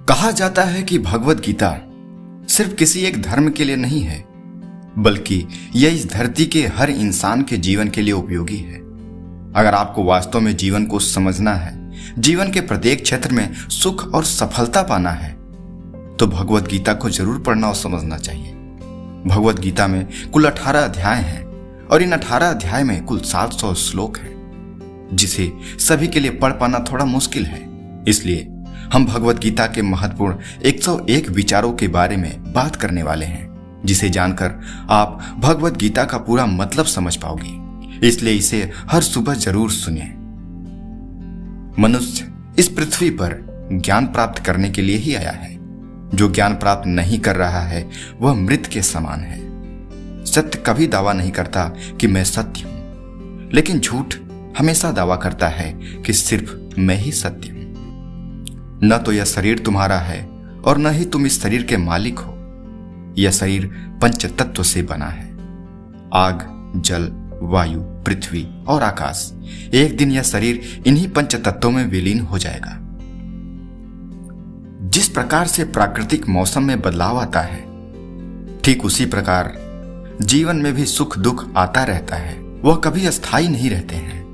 कहा जाता है कि भगवत गीता सिर्फ किसी एक धर्म के लिए नहीं है, बल्कि यह इस धरती के हर इंसान के जीवन के लिए उपयोगी है। अगर आपको वास्तव में जीवन को समझना है, जीवन के प्रत्येक क्षेत्र में सुख और सफलता पाना है, तो भगवत गीता को जरूर पढ़ना और समझना चाहिए। भगवत गीता में कुल 18 अध्याय हैं और इन 18 अध्याय में कुल 700 श्लोक हैं, जिसे सभी के लिए पढ़ पाना थोड़ा मुश्किल है। इसलिए हम भगवत गीता के महत्वपूर्ण 101 विचारों के बारे में बात करने वाले हैं, जिसे जानकर आप भगवत गीता का पूरा मतलब समझ पाओगे। इसलिए इसे हर सुबह जरूर सुनिए। मनुष्य इस पृथ्वी पर ज्ञान प्राप्त करने के लिए ही आया है। जो ज्ञान प्राप्त नहीं कर रहा है वह मृत के समान है। सत्य कभी दावा नहीं करता कि मैं सत्य हूं, लेकिन झूठ हमेशा दावा करता है कि सिर्फ मैं ही सत्य हूं। न तो यह शरीर तुम्हारा है और न ही तुम इस शरीर के मालिक हो। यह शरीर पंच तत्व से बना है, आग, जल, वायु, पृथ्वी और आकाश। एक दिन यह शरीर इन्हीं पंच तत्वों में विलीन हो जाएगा। जिस प्रकार से प्राकृतिक मौसम में बदलाव आता है, ठीक उसी प्रकार जीवन में भी सुख दुख आता रहता है। वह कभी अस्थायी नहीं रहते हैं।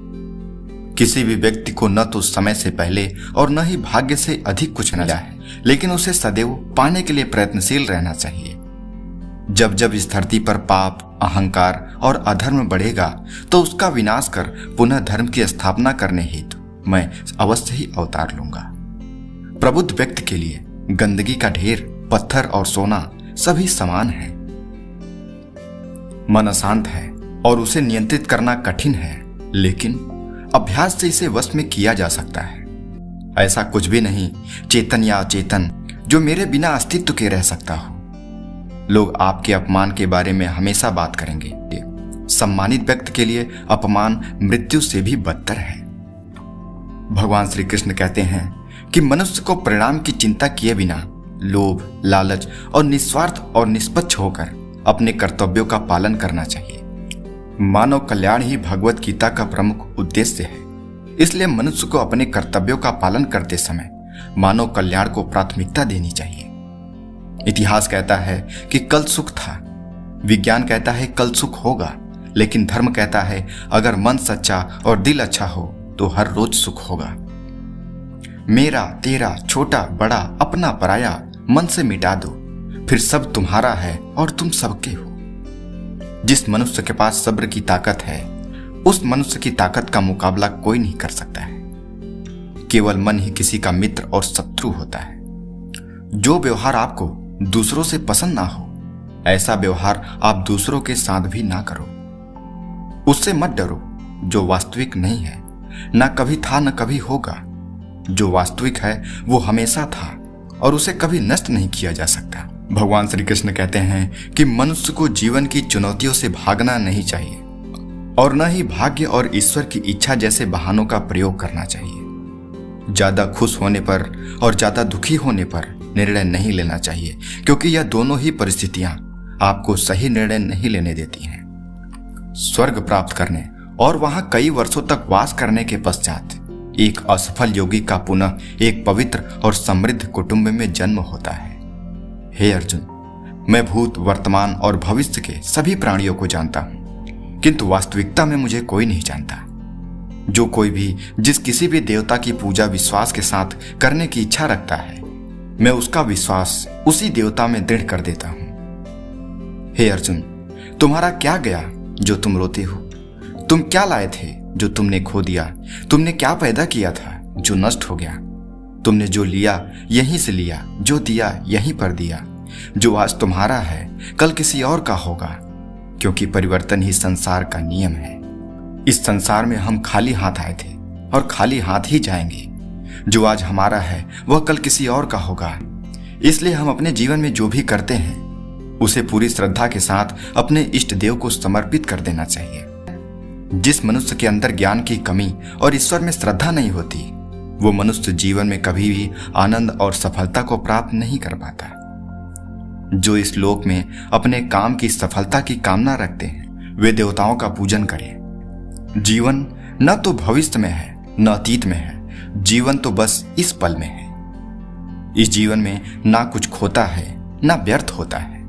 किसी भी व्यक्ति को न तो समय से पहले और न ही भाग्य से अधिक कुछ मिला है, लेकिन उसे सदैव पाने के लिए प्रयत्नशील रहना चाहिए। जब जब इस धरती पर पाप, अहंकार और अधर्म बढ़ेगा, तो उसका विनाश कर पुनः धर्म की स्थापना करने हेतु मैं अवश्य ही अवतार लूंगा। प्रबुद्ध व्यक्ति के लिए गंदगी का ढेर, पत्थर और सोना सभी समान है। मन अशांत है और उसे नियंत्रित करना कठिन है, लेकिन अभ्यास से इसे वश में किया जा सकता है। ऐसा कुछ भी नहीं, चेतन या अचेतन, जो मेरे बिना अस्तित्व के रह सकता हो। लोग आपके अपमान के बारे में हमेशा बात करेंगे। सम्मानित व्यक्ति के लिए अपमान मृत्यु से भी बदतर है। भगवान श्री कृष्ण कहते हैं कि मनुष्य को परिणाम की चिंता किए बिना लोभ, लालच और निस्वार्थ और निष्पक्ष होकर अपने कर्तव्यों का पालन करना चाहिए। मानव कल्याण ही भगवत गीता का प्रमुख उद्देश्य है। इसलिए मनुष्य को अपने कर्तव्यों का पालन करते समय मानव कल्याण को प्राथमिकता देनी चाहिए। इतिहास कहता है कि कल सुख था, विज्ञान कहता है कल सुख होगा, लेकिन धर्म कहता है अगर मन सच्चा और दिल अच्छा हो तो हर रोज सुख होगा। मेरा, तेरा, छोटा, बड़ा, अपना, पराया मन से मिटा दो, फिर सब तुम्हारा है और तुम सबके हो। जिस मनुष्य के पास सब्र की ताकत है, उस मनुष्य की ताकत का मुकाबला कोई नहीं कर सकता है। केवल मन ही किसी का मित्र और शत्रु होता है। जो व्यवहार आपको दूसरों से पसंद ना हो, ऐसा व्यवहार आप दूसरों के साथ भी ना करो। उससे मत डरो जो वास्तविक नहीं है, ना कभी था न कभी होगा। जो वास्तविक है वो हमेशा था और उसे कभी नष्ट नहीं किया जा सकता। भगवान श्री कृष्ण कहते हैं कि मनुष्य को जीवन की चुनौतियों से भागना नहीं चाहिए और न ही भाग्य और ईश्वर की इच्छा जैसे बहानों का प्रयोग करना चाहिए। ज्यादा खुश होने पर और ज्यादा दुखी होने पर निर्णय नहीं लेना चाहिए, क्योंकि यह दोनों ही परिस्थितियां आपको सही निर्णय नहीं लेने देती हैं। स्वर्ग प्राप्त करने और वहां कई वर्षों तक वास करने के पश्चात एक असफल योगी का पुनः एक पवित्र और समृद्ध कुटुंब में जन्म होता है। हे अर्जुन, मैं भूत, वर्तमान और भविष्य के सभी प्राणियों को जानता हूं, किंतु वास्तविकता में मुझे कोई नहीं जानता। जो कोई भी जिस किसी भी देवता की पूजा विश्वास के साथ करने की इच्छा रखता है, मैं उसका विश्वास उसी देवता में दृढ़ कर देता हूं। हे अर्जुन, तुम्हारा क्या गया जो तुम रोते हो? तुम क्या लाए थे जो तुमने खो दिया? तुमने क्या पैदा किया था जो नष्ट हो गया? तुमने जो लिया यहीं से लिया, जो दिया यहीं पर दिया। जो आज तुम्हारा है कल किसी और का होगा, क्योंकि परिवर्तन ही संसार का नियम है। इस संसार में हम खाली हाथ आए थे और खाली हाथ ही जाएंगे। जो आज हमारा है वह कल किसी और का होगा। इसलिए हम अपने जीवन में जो भी करते हैं उसे पूरी श्रद्धा के साथ अपने इष्ट देव को समर्पित कर देना चाहिए। जिस मनुष्य के अंदर ज्ञान की कमी और ईश्वर में श्रद्धा नहीं होती, वो मनुष्य जीवन में कभी भी आनंद और सफलता को प्राप्त नहीं कर पाता। जो इस लोक में अपने काम की सफलता की कामना रखते हैं, वे देवताओं का पूजन करें। जीवन न तो भविष्य में है न अतीत में है, जीवन तो बस इस पल में है। इस जीवन में ना कुछ खोता है ना व्यर्थ होता है।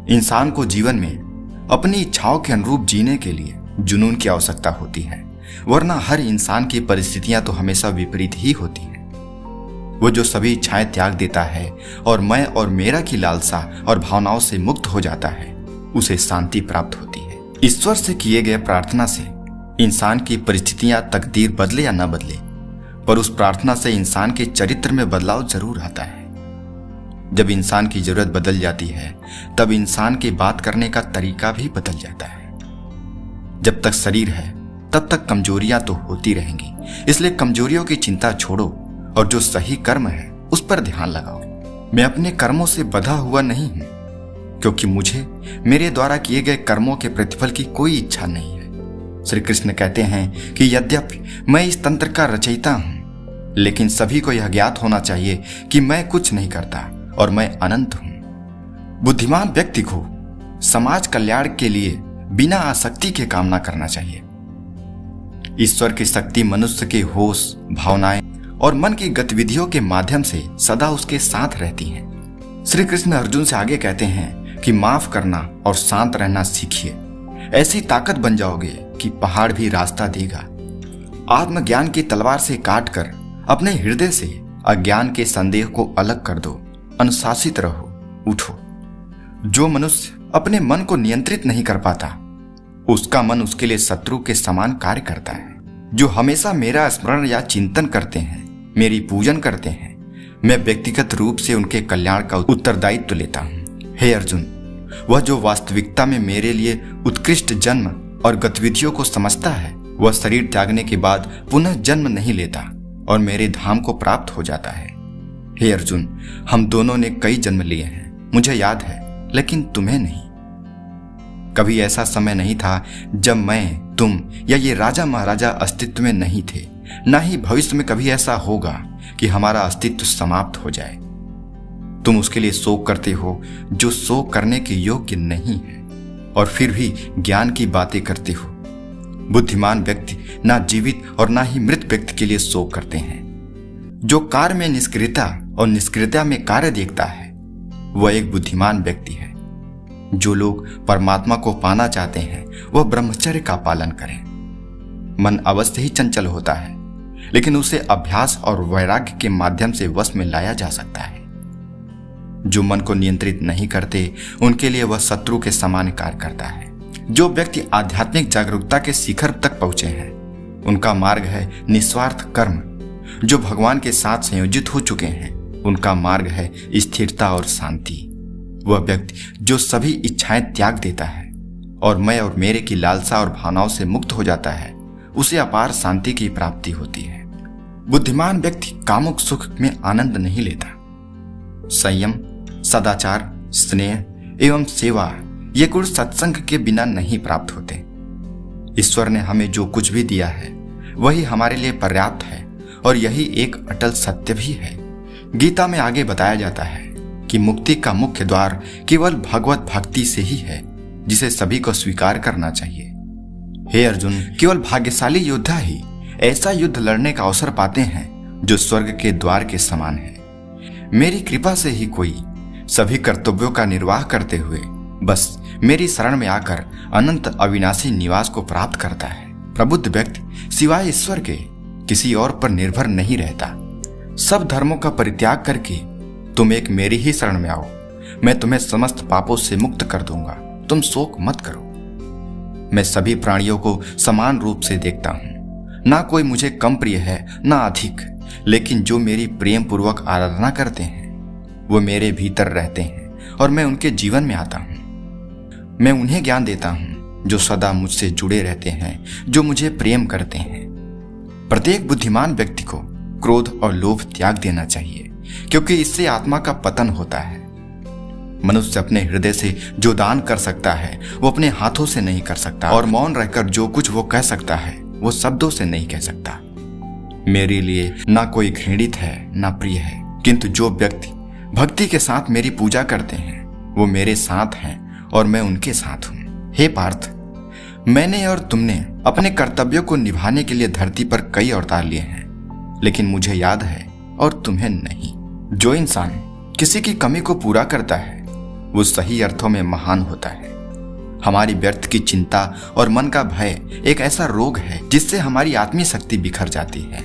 इंसान को जीवन में अपनी इच्छाओं के अनुरूप जीने के लिए जुनून की आवश्यकता होती है, वरना हर इंसान की परिस्थितियां तो हमेशा विपरीत ही होती हैं। वो जो सभी इच्छाएं त्याग देता है और मैं और मेरा की लालसा और भावनाओं से मुक्त हो जाता है, उसे शांति प्राप्त होती है। ईश्वर से किए गए प्रार्थना से इंसान की परिस्थितियां तकदीर बदले या न बदले, पर उस प्रार्थना से इंसान के चरित्र में बदलाव जरूर आता है। जब इंसान की जरूरत बदल जाती है, तब इंसान के बात करने का तरीका भी बदल जाता है। जब तक शरीर है तब तक कमजोरियां तो होती रहेंगी, इसलिए कमजोरियों की चिंता छोड़ो और जो सही कर्म है उस पर ध्यान लगाओ। मैं अपने कर्मों से बंधा हुआ नहीं हूं, क्योंकि मुझे मेरे द्वारा किए गए कर्मों के प्रतिफल की कोई इच्छा नहीं है। श्री कृष्ण कहते हैं कि यद्यपि मैं इस तंत्र का रचयिता हूं, लेकिन सभी को यह ज्ञात होना चाहिए कि मैं कुछ नहीं करता और मैं अनंत हूं। बुद्धिमान व्यक्ति को समाज कल्याण के लिए बिना आसक्ति के कामना करना चाहिए। ईश्वर की शक्ति मनुष्य के होश, भावनाएं और मन की गतिविधियों के माध्यम से सदा उसके साथ रहती हैं। श्री कृष्ण अर्जुन से आगे कहते हैं कि माफ करना और शांत रहना सीखिए। ऐसी ताकत बन जाओगे कि पहाड़ भी रास्ता देगा। आत्मज्ञान की तलवार से काटकर अपने हृदय से अज्ञान के संदेह को अलग कर दो। अनुशासित रहो, उठो। जो मनुष्य अपने मन को नियंत्रित नहीं कर पाता, उसका मन उसके लिए शत्रु के समान कार्य करता है। जो हमेशा मेरा स्मरण या चिंतन करते हैं, मेरी पूजन करते हैं, मैं व्यक्तिगत रूप से उनके कल्याण का उत्तरदायित्व लेता हूँ। हे अर्जुन, वह जो वास्तविकता में मेरे लिए उत्कृष्ट जन्म और गतिविधियों को समझता है, वह शरीर त्यागने के बाद पुनः जन्म नहीं लेता और मेरे धाम को प्राप्त हो जाता है। हे अर्जुन, हम दोनों ने कई जन्म लिए हैं, मुझे याद है, लेकिन तुम्हें नहीं। कभी ऐसा समय नहीं था जब मैं, तुम या ये राजा महाराजा अस्तित्व में नहीं थे। ना ही भविष्य में कभी ऐसा होगा कि हमारा अस्तित्व समाप्त हो जाए। तुम उसके लिए शोक करते हो जो शोक करने के योग्य नहीं है, और फिर भी ज्ञान की बातें करते हो। बुद्धिमान व्यक्ति ना जीवित और ना ही मृत व्यक्ति के लिए शोक करते हैं। जो कार्य में निष्क्रियता और निष्क्रियता में कार्य देखता है, वह एक बुद्धिमान व्यक्ति है। जो लोग परमात्मा को पाना चाहते हैं, वह ब्रह्मचर्य का पालन करें। मन अवश्य ही चंचल होता है, लेकिन उसे अभ्यास और वैराग्य के माध्यम से वश में लाया जा सकता है। जो मन को नियंत्रित नहीं करते, उनके लिए वह शत्रु के समान कार्य करता है। जो व्यक्ति आध्यात्मिक जागरूकता के शिखर तक पहुंचे हैं, उनका मार्ग है निस्वार्थ कर्म। जो भगवान के साथ संयोजित हो चुके हैं, उनका मार्ग है स्थिरता और शांति। वह व्यक्ति जो सभी इच्छाएं त्याग देता है और मैं और मेरे की लालसा और भावनाओं से मुक्त हो जाता है, उसे अपार शांति की प्राप्ति होती है। बुद्धिमान व्यक्ति कामुक सुख में आनंद नहीं लेता। संयम, सदाचार, स्नेह एवं सेवा ये गुण सत्संग के बिना नहीं प्राप्त होते। ईश्वर ने हमें जो कुछ भी दिया है, वही हमारे लिए पर्याप्त है और यही एक अटल सत्य भी है। गीता में आगे बताया जाता है कि मुक्ति का मुख्य द्वार केवल भगवत भक्ति से ही है, जिसे सभी को स्वीकार करना चाहिए। हे अर्जुन, केवल भाग्यशाली योद्धा ही ऐसा युद्ध लड़ने का अवसर पाते हैं जो स्वर्ग के द्वार के समान है। मेरी कृपा से ही कोई सभी कर्तव्यों का निर्वाह करते हुए बस मेरी शरण में आकर अनंत अविनाशी निवास को प्राप्त करता है। प्रबुद्ध व्यक्ति सिवाय ईश्वर के किसी और पर निर्भर नहीं रहता। सब धर्मों का परित्याग करके तुम एक मेरी ही शरण में आओ, मैं तुम्हें समस्त पापों से मुक्त कर दूंगा। तुम शोक मत करो। मैं सभी प्राणियों को समान रूप से देखता हूँ। ना कोई मुझे कम प्रिय है ना अधिक, लेकिन जो मेरी प्रेम पूर्वक आराधना करते हैं वो मेरे भीतर रहते हैं और मैं उनके जीवन में आता हूँ। मैं उन्हें ज्ञान देता हूँ जो सदा मुझसे जुड़े रहते हैं, जो मुझे प्रेम करते हैं। प्रत्येक बुद्धिमान व्यक्ति को क्रोध और लोभ त्याग देना चाहिए, क्योंकि इससे आत्मा का पतन होता है। मनुष्य अपने हृदय से जो दान कर सकता है वो अपने हाथों से नहीं कर सकता, और मौन रहकर जो कुछ वो कह सकता है वो शब्दों से नहीं कह सकता। मेरे लिए ना कोई घृणित है ना प्रिय है, किंतु जो व्यक्ति भक्ति के साथ मेरी पूजा करते हैं वो मेरे साथ हैं और मैं उनके साथ हूँ। हे पार्थ, मैंने और तुमने अपने कर्तव्यों को निभाने के लिए धरती पर कई अवतार लिए हैं, लेकिन मुझे याद है और तुम्हें नहीं। जो इंसान किसी की कमी को पूरा करता है वो सही अर्थों में महान होता है। हमारी व्यर्थ की चिंता और मन का भय एक ऐसा रोग है जिससे हमारी आत्मीय शक्ति बिखर जाती है।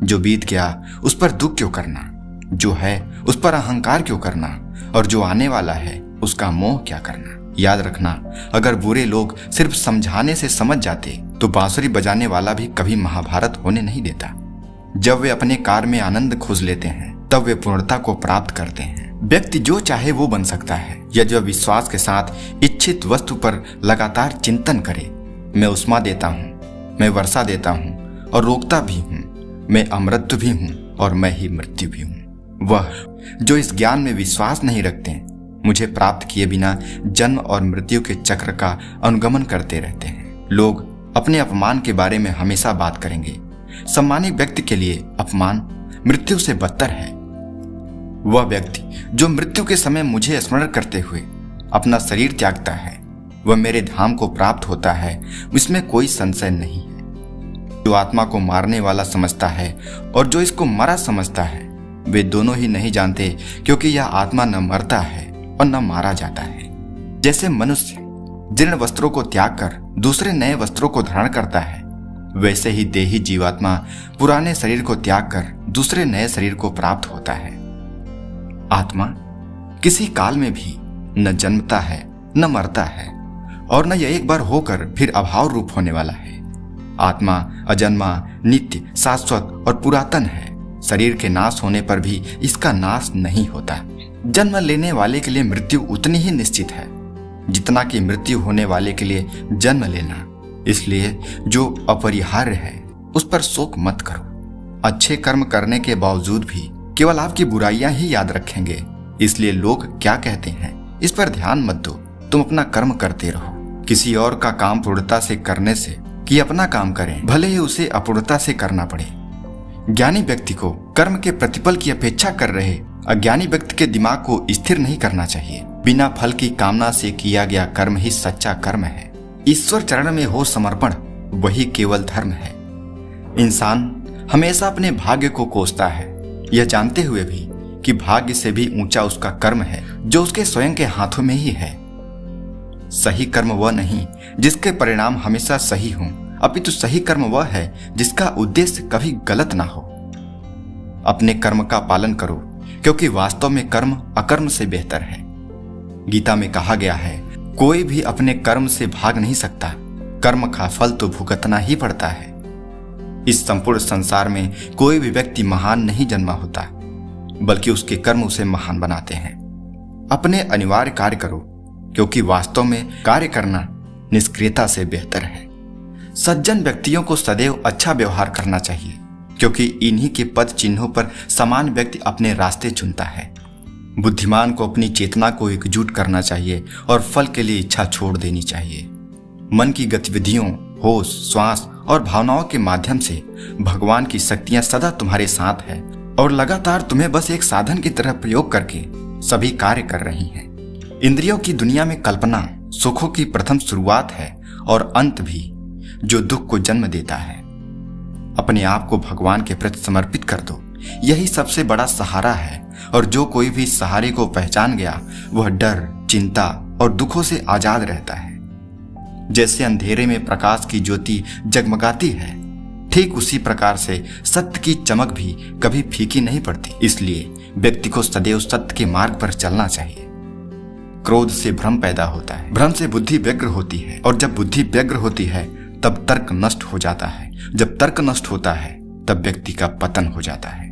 जो बीत गया उस पर दुख क्यों करना, जो है उस पर अहंकार क्यों करना, और जो आने वाला है उसका मोह क्या करना। याद रखना, अगर बुरे लोग सिर्फ समझाने से समझ जाते तो बांसुरी बजाने वाला भी कभी महाभारत होने नहीं देता। जब वे अपने कार्य में आनंद खोज लेते हैं तब वे पूर्णता को प्राप्त करते हैं। व्यक्ति जो चाहे वो बन सकता है यदि वह विश्वास के साथ इच्छित वस्तु पर लगातार चिंतन करे। मैं उष्मा देता हूँ, मैं वर्षा देता हूँ और रोकता भी हूँ, मैं अमृत भी हूँ और मैं ही मृत्यु भी हूँ। वह जो इस ज्ञान में विश्वास नहीं रखते मुझे प्राप्त किए बिना जन्म और मृत्यु के चक्र का अनुगमन करते रहते हैं। लोग अपने अपमान के बारे में हमेशा बात करेंगे। सम्मानित व्यक्ति के लिए अपमान मृत्यु से बदतर है। वह व्यक्ति जो मृत्यु के समय मुझे स्मरण करते हुए अपना शरीर त्यागता है वह मेरे धाम को प्राप्त होता है, इसमें कोई संशय नहीं है। जो आत्मा को मारने वाला समझता है और जो इसको मरा समझता है वे दोनों ही नहीं जानते, क्योंकि यह आत्मा न मरता है और न मारा जाता है। जैसे मनुष्य जीर्ण वस्त्रों को त्याग कर दूसरे नए वस्त्रों को धारण करता है, वैसे ही देही जीवात्मा पुराने शरीर को त्याग कर दूसरे नए शरीर को प्राप्त होता है। आत्मा किसी काल में भी न जन्मता है न मरता है और न यह एक बार होकर फिर अभाव रूप होने वाला है। आत्मा अजन्मा, नित्य, शाश्वत और पुरातन है। शरीर के नाश होने पर भी इसका नाश नहीं होता। जन्म लेने वाले के लिए मृत्यु उतनी ही निश्चित है जितना कि मृत्यु होने वाले के लिए जन्म लेना। इसलिए जो अपरिहार्य है उस पर शोक मत करो। अच्छे कर्म करने के बावजूद भी केवल आपकी बुराइयां ही याद रखेंगे, इसलिए लोग क्या कहते हैं इस पर ध्यान मत दो। तुम अपना कर्म करते रहो। किसी और का काम पूर्णता से करने से कि अपना काम करें, भले ही उसे अपूर्णता से करना पड़े। ज्ञानी व्यक्ति को कर्म के प्रतिफल की अपेक्षा कर रहे अज्ञानी व्यक्ति के दिमाग को स्थिर नहीं करना चाहिए। बिना फल की कामना से किया गया कर्म ही सच्चा कर्म है। ईश्वर चरण में हो समर्पण वही केवल धर्म है। इंसान हमेशा अपने भाग्य को कोसता है, यह जानते हुए भी कि भाग्य से भी ऊंचा उसका कर्म है जो उसके स्वयं के हाथों में ही है। सही कर्म वह नहीं जिसके परिणाम हमेशा सही हों, अपितु सही कर्म वह है जिसका उद्देश्य कभी गलत ना हो। अपने कर्म का पालन करो, क्योंकि वास्तव में कर्म अकर्म से बेहतर है। गीता में कहा गया है, कोई भी अपने कर्म से भाग नहीं सकता, कर्म का फल तो भुगतना ही पड़ता है। इस संपूर्ण संसार में कोई भी व्यक्ति महान नहीं जन्मा होता, बल्कि उसके कर्म उसे महान बनाते हैं। अपने अनिवार्य कार्य करो, क्योंकि वास्तव में कार्य करना निष्क्रियता से बेहतर है। सज्जन व्यक्तियों को सदैव अच्छा व्यवहार करना चाहिए, क्योंकि इन्हीं के पद चिन्हों पर समान व्यक्ति अपने रास्ते चुनता है। बुद्धिमान को अपनी चेतना को एकजुट करना चाहिए और फल के लिए इच्छा छोड़ देनी चाहिए। मन की गतिविधियों, होश, श्वास और भावनाओं के माध्यम से भगवान की शक्तियां सदा तुम्हारे साथ है और लगातार तुम्हें बस एक साधन की तरह प्रयोग करके सभी कार्य कर रही हैं। इंद्रियों की दुनिया में कल्पना सुखों की प्रथम शुरुआत है और अंत भी, जो दुख को जन्म देता है। अपने आप को भगवान के प्रति समर्पित कर दो, यही सबसे बड़ा सहारा है। और जो कोई भी सहारे को पहचान गया वह डर, चिंता और दुखों से आजाद रहता है। जैसे अंधेरे में प्रकाश की ज्योति जगमगाती है, ठीक उसी प्रकार से सत्य की चमक भी कभी फीकी नहीं पड़ती। इसलिए व्यक्ति को सदैव सत्य के मार्ग पर चलना चाहिए। क्रोध से भ्रम पैदा होता है, भ्रम से बुद्धि व्यग्र होती है, और जब बुद्धि व्यग्र होती है तब तर्क नष्ट हो जाता है। जब तर्क नष्ट होता है तब व्यक्ति का पतन हो जाता है।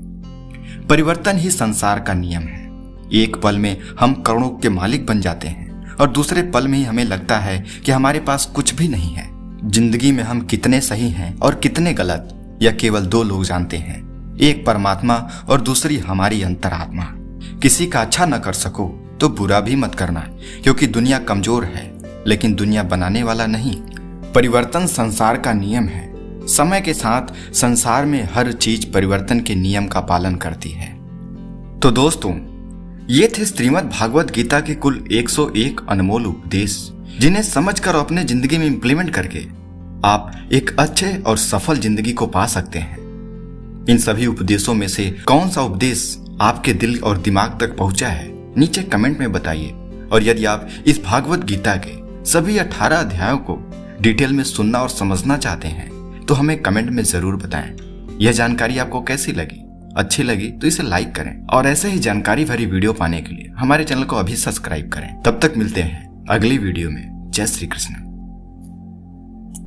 परिवर्तन ही संसार का नियम है। एक पल में हम करोड़ों के मालिक बन जाते हैं और दूसरे पल में ही हमें लगता है कि हमारे पास कुछ भी नहीं है। जिंदगी में हम कितने सही हैं और कितने गलत, यह केवल दो लोग जानते हैं, एक परमात्मा और दूसरी हमारी अंतरात्मा। किसी का अच्छा न कर सको तो बुरा भी मत करना, क्योंकि दुनिया कमजोर है लेकिन दुनिया बनाने वाला नहीं। परिवर्तन संसार का नियम है। समय के साथ संसार में हर चीज परिवर्तन के नियम का पालन करती है। तो दोस्तों, ये थे श्रीमद् भागवत गीता के कुल 101 अनमोल उपदेश, जिन्हें समझकर और अपने जिंदगी में इंप्लीमेंट करके आप एक अच्छे और सफल जिंदगी को पा सकते हैं। इन सभी उपदेशों में से कौन सा उपदेश आपके दिल और दिमाग तक पहुंचा है, नीचे कमेंट में बताइए। और यदि आप इस भागवत गीता के सभी 18 अध्यायों को डिटेल में सुनना और समझना चाहते हैं तो हमें कमेंट में जरूर बताएं। यह जानकारी आपको कैसी लगी? अच्छी लगी तो इसे लाइक करें और ऐसे ही जानकारी भरी वीडियो पाने के लिए हमारे चैनल को अभी सब्सक्राइब करें। तब तक मिलते हैं अगली वीडियो में। जय श्री कृष्ण।